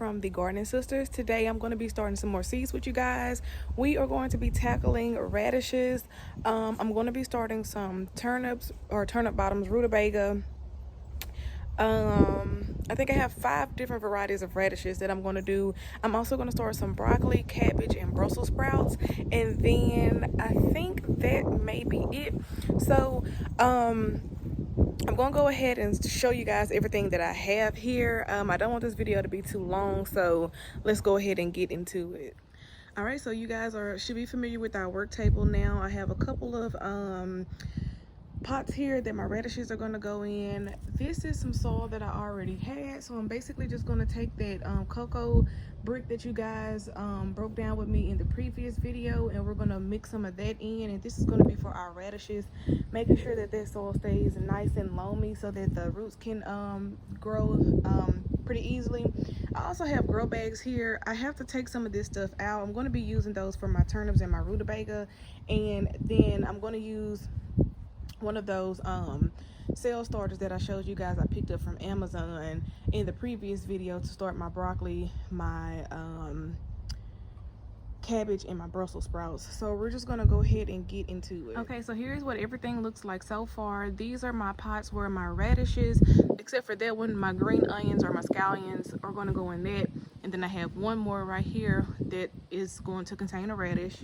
from the Gardening Sisters. Today I'm going to be starting some more seeds with you guys. We are going to be tackling radishes. I'm going to be starting some turnips or turnip bottoms, rutabaga. I think I have 5 different varieties of radishes that I'm going to do. I'm also going to start some broccoli, cabbage, and Brussels sprouts, and then I think that may be it. So I'm going to go ahead and show you guys everything that I have here. I don't want this video to be too long, so let's go ahead and get into it. All right, so you guys should be familiar with our work table now. I have a couple of pots here that my radishes are going to go in. This is some soil that I already had, so I'm basically just going to take that cocoa brick that you guys broke down with me in the previous video, and we're going to mix some of that in, and this is going to be for our radishes, making sure that that soil stays nice and loamy so that the roots can grow pretty easily. I also have grow bags here. I have to take some of this stuff out. I'm going to be using those for my turnips and my rutabaga, and then I'm going to use one of those cell starters that I showed you guys I picked up from Amazon in the previous video to start my broccoli, my cabbage, and my Brussels sprouts. So we're just gonna go ahead and get into it. Okay, so here's what everything looks like so far. These are my pots where my radishes, except for that one, my green onions or my scallions are going to go in that, and then I have one more right here that is going to contain a radish,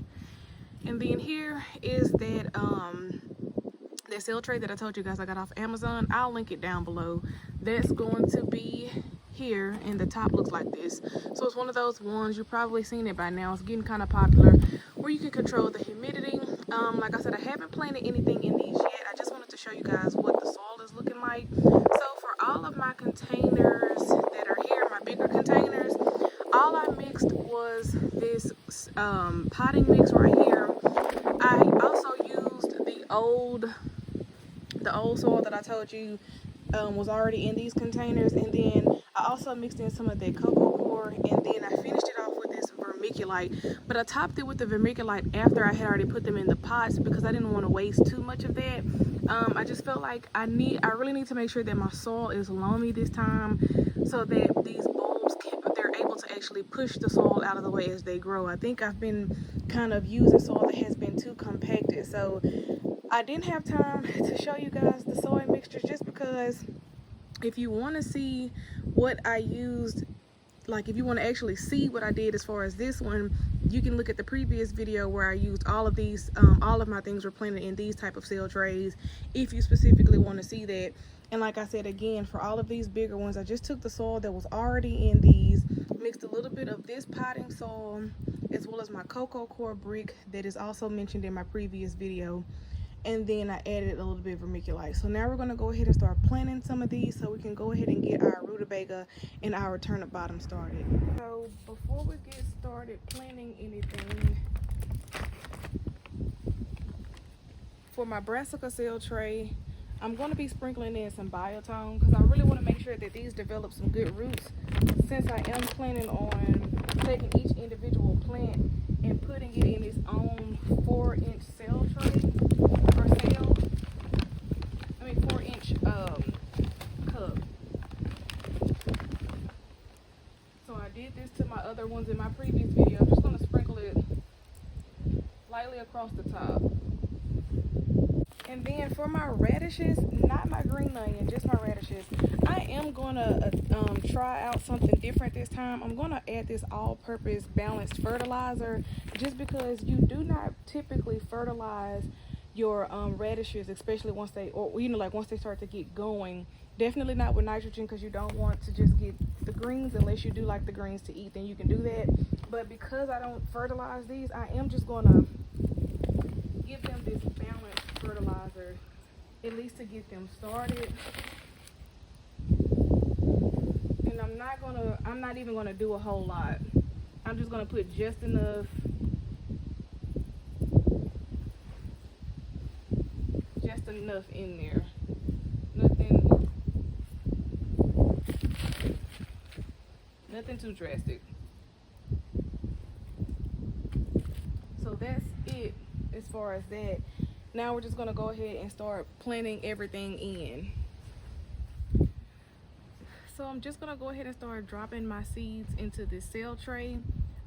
and then here is that that cell tray that I told you guys I got off Amazon. I'll link it down below. That's going to be here, and the top looks like this. So it's one of those ones, you've probably seen it by now, it's getting kind of popular, where you can control the humidity. Like I said, I haven't planted anything in these yet. I just wanted to show you guys what the soil is looking like. So for all of my containers that are here, my bigger containers, all I mixed was this potting mix right here. I also used the old soil that I told you was already in these containers, and then I also mixed in some of that cocoa coir, and then I finished it off with this vermiculite, but I topped it with the vermiculite after I had already put them in the pots because I didn't want to waste too much of that. I just felt like I really need to make sure that my soil is loamy this time so that these bulbs they're able to actually push the soil out of the way as they grow. I think I've been kind of using soil that has been too compacted, so I didn't have time to show you guys the soil mixture just because if you want to see what I used, like if you want to actually see what I did as far as this one, you can look at the previous video where I used all of these, all of my things were planted in these type of cell trays if you specifically want to see that. And like I said again, for all of these bigger ones, I just took the soil that was already in these, mixed a little bit of this potting soil as well as my cocoa coir brick that is also mentioned in my previous video, and then I added a little bit of vermiculite. So now we're going to go ahead and start planting some of these so we can go ahead and get our rutabaga and our turnip bottom started. So before we get started planting anything, for my Brassicas cell tray, I'm going to be sprinkling in some biotone because I really want to make sure that these develop some good roots, since I am planning on taking each individual plant and putting it in its own 4-inch cell tray. 4-inch cup. So I did this to my other ones in my previous video. I'm just going to sprinkle it lightly across the top. And then for my radishes, not my green onion, just my radishes, I am going to try out something different this time. I'm going to add this all-purpose balanced fertilizer just because you do not typically fertilize your radishes, especially once they, once they start to get going. Definitely not with nitrogen, because you don't want to just get the greens. Unless you do like the greens to eat, then you can do that. But because I don't fertilize these, I am just gonna give them this balanced fertilizer, at least to get them started. And I'm not even gonna do a whole lot. I'm just gonna put just enough in there. Nothing too drastic. So that's it as far as that. Now we're just gonna go ahead and start planting everything in. So I'm just gonna go ahead and start dropping my seeds into this cell tray.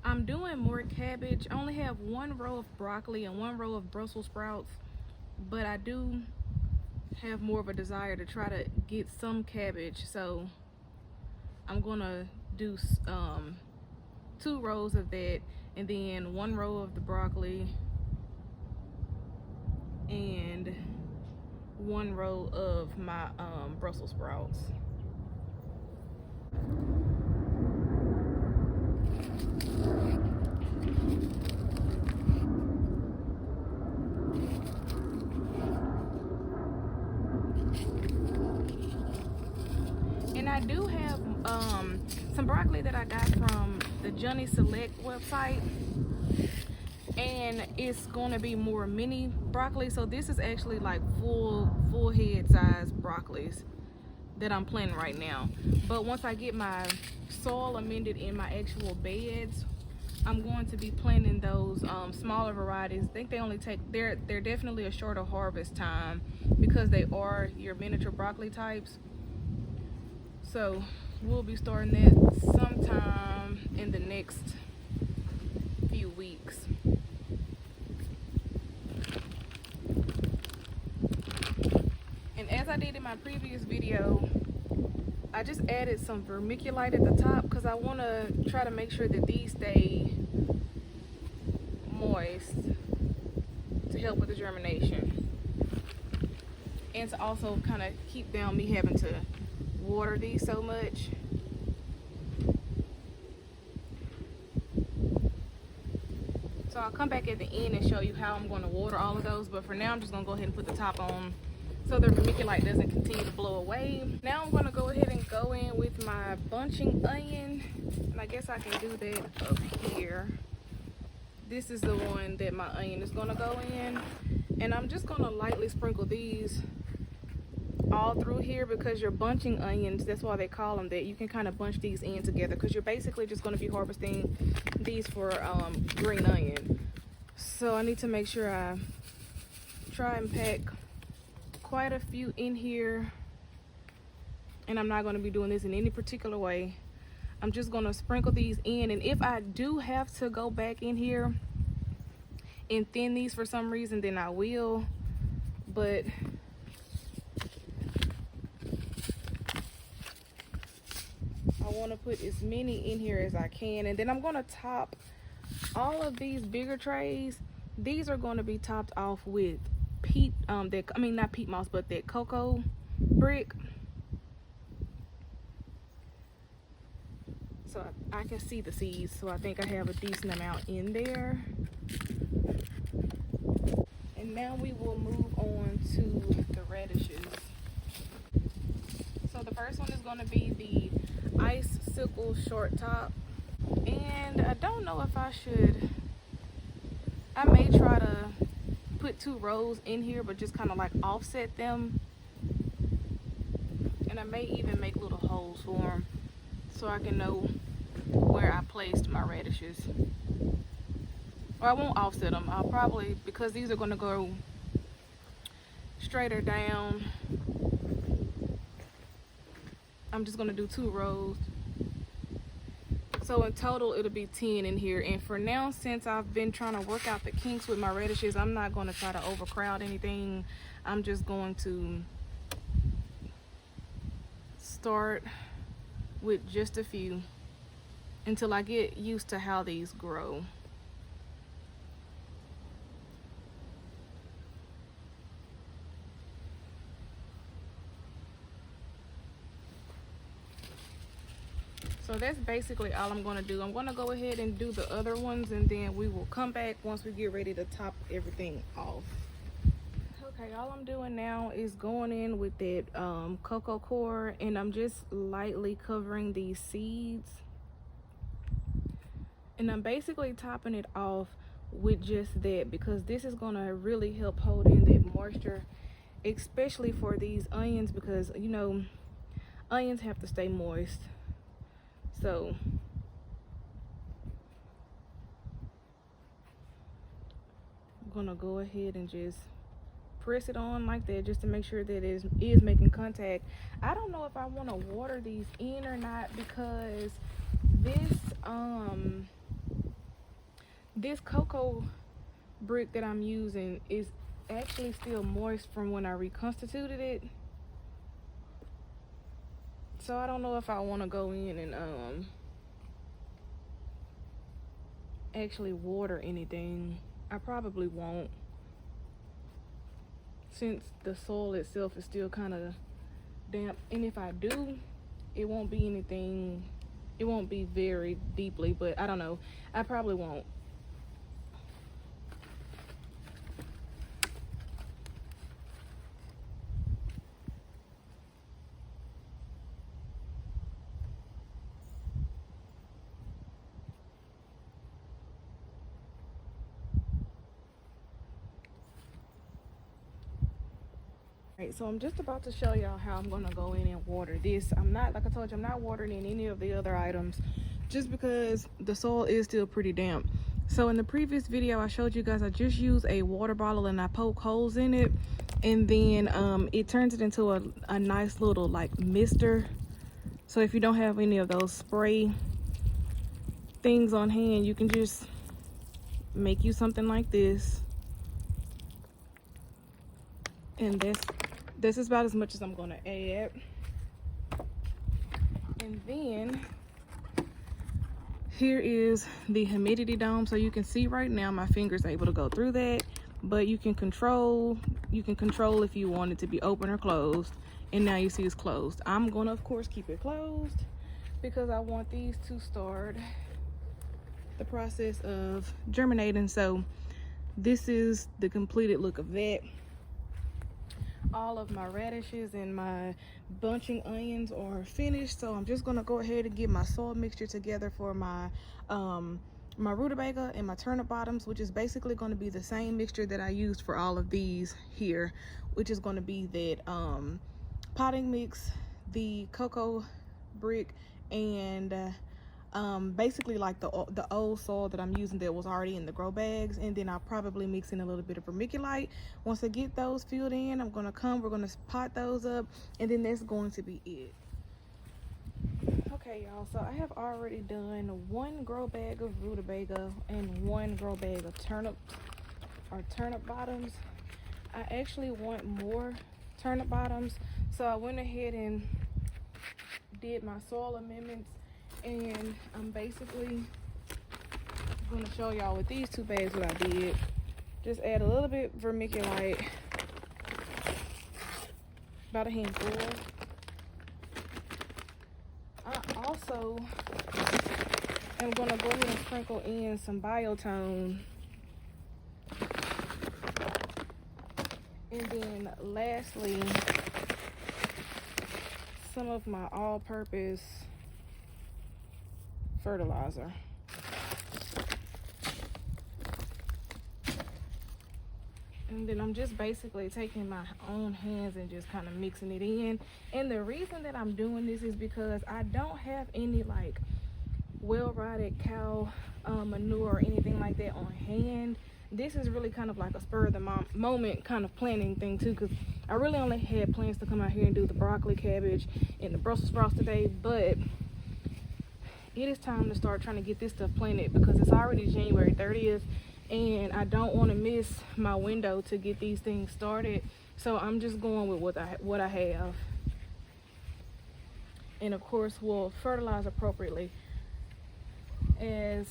I'm doing more cabbage. I only have 1 row of broccoli and 1 row of Brussels sprouts, but I do have more of a desire to try to get some cabbage, so I'm gonna do 2 rows of that, and then 1 row of the broccoli and 1 row of my Brussels sprouts. And I do have some broccoli that I got from the Johnny Select website, and it's gonna be more mini broccoli. So this is actually like full head size broccolis that I'm planting right now. But once I get my soil amended in my actual beds, I'm going to be planting those smaller varieties. I think they only take, they're definitely a shorter harvest time because they are your miniature broccoli types. So we'll be starting that sometime in the next few weeks. And as I did in my previous video, I just added some vermiculite at the top because I want to try to make sure that these stay moist to help with the germination, and to also kind of keep down me having to water these so much. So I'll come back at the end and show you how I'm going to water all of those, but for now I'm just going to go ahead and put the top on so the vermiculite doesn't continue to blow away. Now I'm going to go ahead and go in with my bunching onion, and I guess I can do that up here. This is the one that my onion is going to go in, and I'm just going to lightly sprinkle these all through here because you're bunching onions. That's why they call them that. You can kind of bunch these in together because you're basically just going to be harvesting these for green onion. So I need to make sure I try and pack quite a few in here, and I'm not going to be doing this in any particular way. I'm just going to sprinkle these in, and if I do have to go back in here and thin these for some reason, then I will, but I want to put as many in here as I can. And then I'm going to top all of these bigger trays. These are going to be topped off with peat, not peat moss, but that cocoa brick. So I can see the seeds, so I think I have a decent amount in there. And now we will move on to the radishes. So the first one is going to be the icicle short top, and I don't know if I may try to put 2 rows in here, but just kind of like offset them, and I may even make little holes for them so I can know where I placed my radishes. Or I won't offset them. I'll probably, because these are going to go straighter down, I'm just going to do 2 rows. So in total it'll be 10 in here. And for now, since I've been trying to work out the kinks with my radishes, I'm not going to try to overcrowd anything. I'm just going to start with just a few until I get used to how these grow. So that's basically all I'm going to do. I'm going to go ahead and do the other ones, and then we will come back once we get ready to top everything off. Okay, all I'm doing now is going in with that cocoa core, and I'm just lightly covering these seeds. And I'm basically topping it off with just that because this is going to really help hold in that moisture, especially for these onions, because, you know, onions have to stay moist. So I'm gonna go ahead and just press it on like that just to make sure that it is making contact. I don't know if I want to water these in or not, because this cocoa brick that I'm using is actually still moist from when I reconstituted it. So I don't know if I want to go in and actually water anything. I probably won't, since the soil itself is still kind of damp. And if I do, it won't be anything, it won't be very deeply, but I don't know, I probably won't. So I'm just about to show y'all how I'm gonna go in and water this. I'm not, like I told you, I'm not watering in any of the other items just because the soil is still pretty damp. So in the previous video I showed you guys, I just use a water bottle and I poke holes in it, and then it turns it into a nice little like mister. So if you don't have any of those spray things on hand, you can just make you something like this, and this is about as much as I'm gonna add. And then here is the humidity dome. So you can see right now my finger's able to go through that, but you can control if you want it to be open or closed. And now you see it's closed. I'm gonna of course keep it closed because I want these to start the process of germinating. So this is the completed look of that. All of my radishes and my bunching onions are finished, so I'm just gonna go ahead and get my soil mixture together for my my rutabaga and my turnip bottoms, which is basically going to be the same mixture that I used for all of these here, which is going to be that potting mix, the cocoa brick, and basically like the old soil that I'm using that was already in the grow bags. And then I'll probably mix in a little bit of vermiculite. Once I get those filled in, we're gonna pot those up, and then that's going to be it. Okay y'all, so I have already done 1 grow bag of rutabaga and 1 grow bag of turnip bottoms. I actually want more turnip bottoms, so I went ahead and did my soil amendments. And I'm basically going to show y'all with these 2 bags what I did. Just add a little bit vermiculite, about a handful. I also am going to go ahead and sprinkle in some biotone. And then lastly, some of my all-purpose fertilizer. And then I'm just basically taking my own hands and just kind of mixing it in. And the reason that I'm doing this is because I don't have any like well-rotted cow manure or anything like that on hand. This is really kind of like a spur of the moment kind of planting thing too, because I really only had plans to come out here and do the broccoli, cabbage, and the Brussels sprouts today, but it is time to start trying to get this stuff planted because it's already January 30th and I don't want to miss my window to get these things started. So I'm just going with what I have. And of course we'll fertilize appropriately as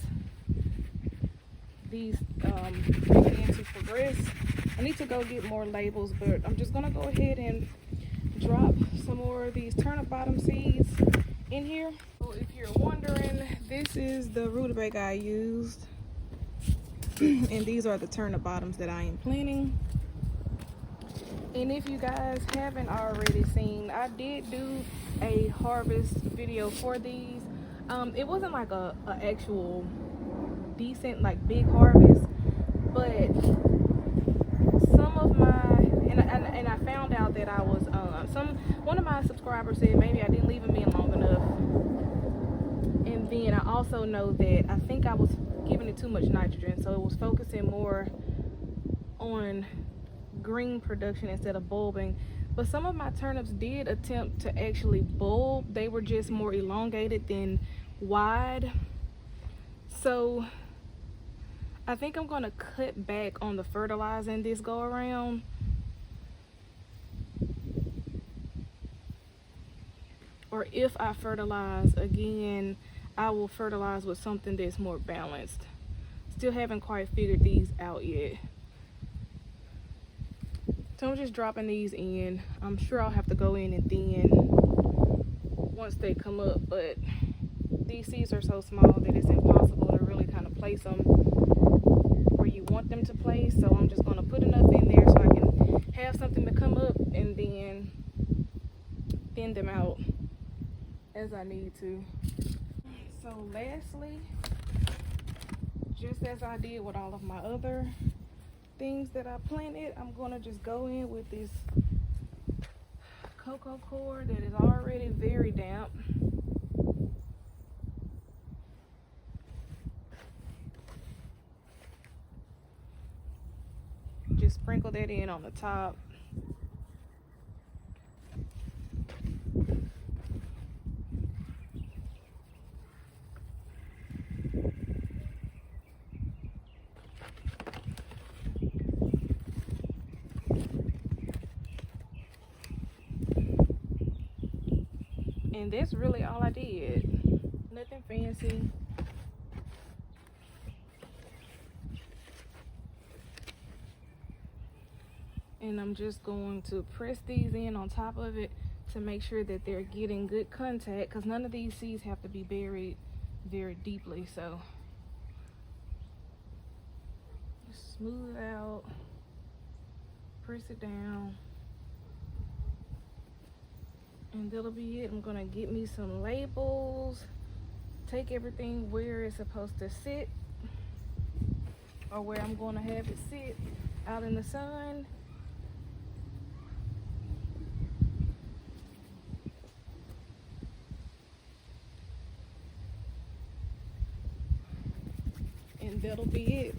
these begin to progress. I need to go get more labels, but I'm just gonna go ahead and drop some more of these turnip bottom seeds in here. So if you're wondering, this is the rutabaga I used and these are the turnip bottoms that I am planting. And if you guys haven't already seen, I did do a harvest video for these. It wasn't like a actual decent like big harvest, but some of my and I found out that I was one of my subscribers said maybe I didn't leave them in long enough. And then I also know that I think I was giving it too much nitrogen, so it was focusing more on green production instead of bulbing. But some of my turnips did attempt to actually bulb. They were just more elongated than wide. So I think I'm gonna cut back on the fertilizing this go around. Or if I fertilize again, I will fertilize with something that's more balanced. Still haven't quite figured these out yet. So I'm just dropping these in. I'm sure I'll have to go in and thin once they come up, but these seeds are so small that it's impossible to really kind of place them where you want them to place. So I'm just going to put enough in there so I can have something to come up and then thin them out as I need to. So lastly, just as I did with all of my other things that I planted, I'm gonna just go in with this cocoa core that is already very damp. Just sprinkle that in on the top. And that's really all I did. Nothing fancy. And I'm just going to press these in on top of it to make sure that they're getting good contact, because none of these seeds have to be buried very deeply. So just smooth it out, press it down, and that'll be it. I'm gonna get me some labels, take everything where it's supposed to sit, or where I'm gonna have it sit out in the sun. And that'll be it.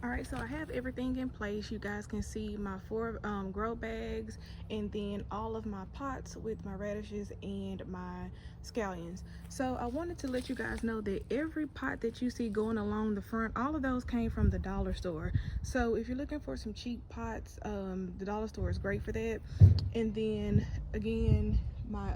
All right, so I have everything in place. You guys can see my 4 grow bags, and then all of my pots with my radishes and my scallions. So I wanted to let you guys know that every pot that you see going along the front, all of those came from the dollar store. So if you're looking for some cheap pots, the dollar store is great for that. And then again, my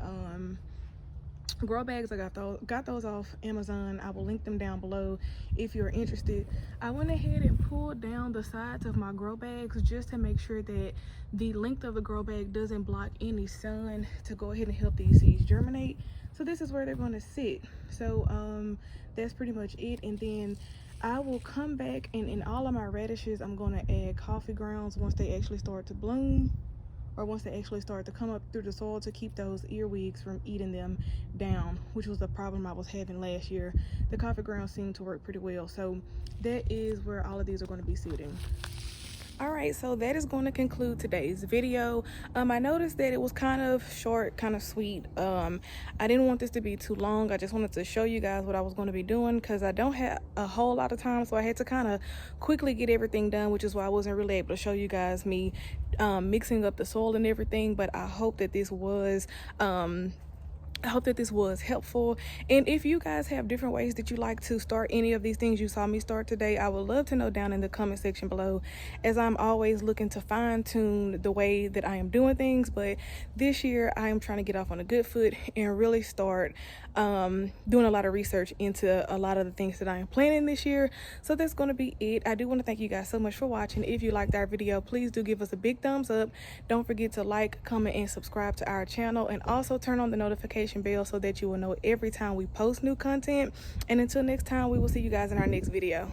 grow bags, I got those off Amazon. I will link them down below if you're interested. I went ahead and pulled down the sides of my grow bags just to make sure that the length of the grow bag doesn't block any sun, to go ahead and help these seeds germinate. So this is where they're going to sit. So that's pretty much it. And then I will come back, and in all of my radishes I'm going to add coffee grounds once they actually start to bloom, or once they actually start to come up through the soil, to keep those earwigs from eating them down, which was the problem I was having last year. The coffee grounds seem to work pretty well. So that is where all of these are going to be sitting. All right, so that is going to conclude today's video. I noticed that it was kind of short, kind of sweet. I didn't want this to be too long. I just wanted to show you guys what I was going to be doing, because I don't have a whole lot of time, so I had to kind of quickly get everything done, which is why I wasn't really able to show you guys me mixing up the soil and everything. But I hope that this was helpful. And if you guys have different ways that you like to start any of these things you saw me start today, I would love to know down in the comment section below, as I'm always looking to fine-tune the way that I am doing things. But this year I am trying to get off on a good foot and really start doing a lot of research into a lot of the things that I am planning this year. So that's going to be it. I do want to thank you guys so much for watching. If you liked our video, please do give us a big thumbs up. Don't forget to like, comment, and subscribe to our channel, and also turn on the notification bell so that you will know every time we post new content. And until next time, we will see you guys in our next video.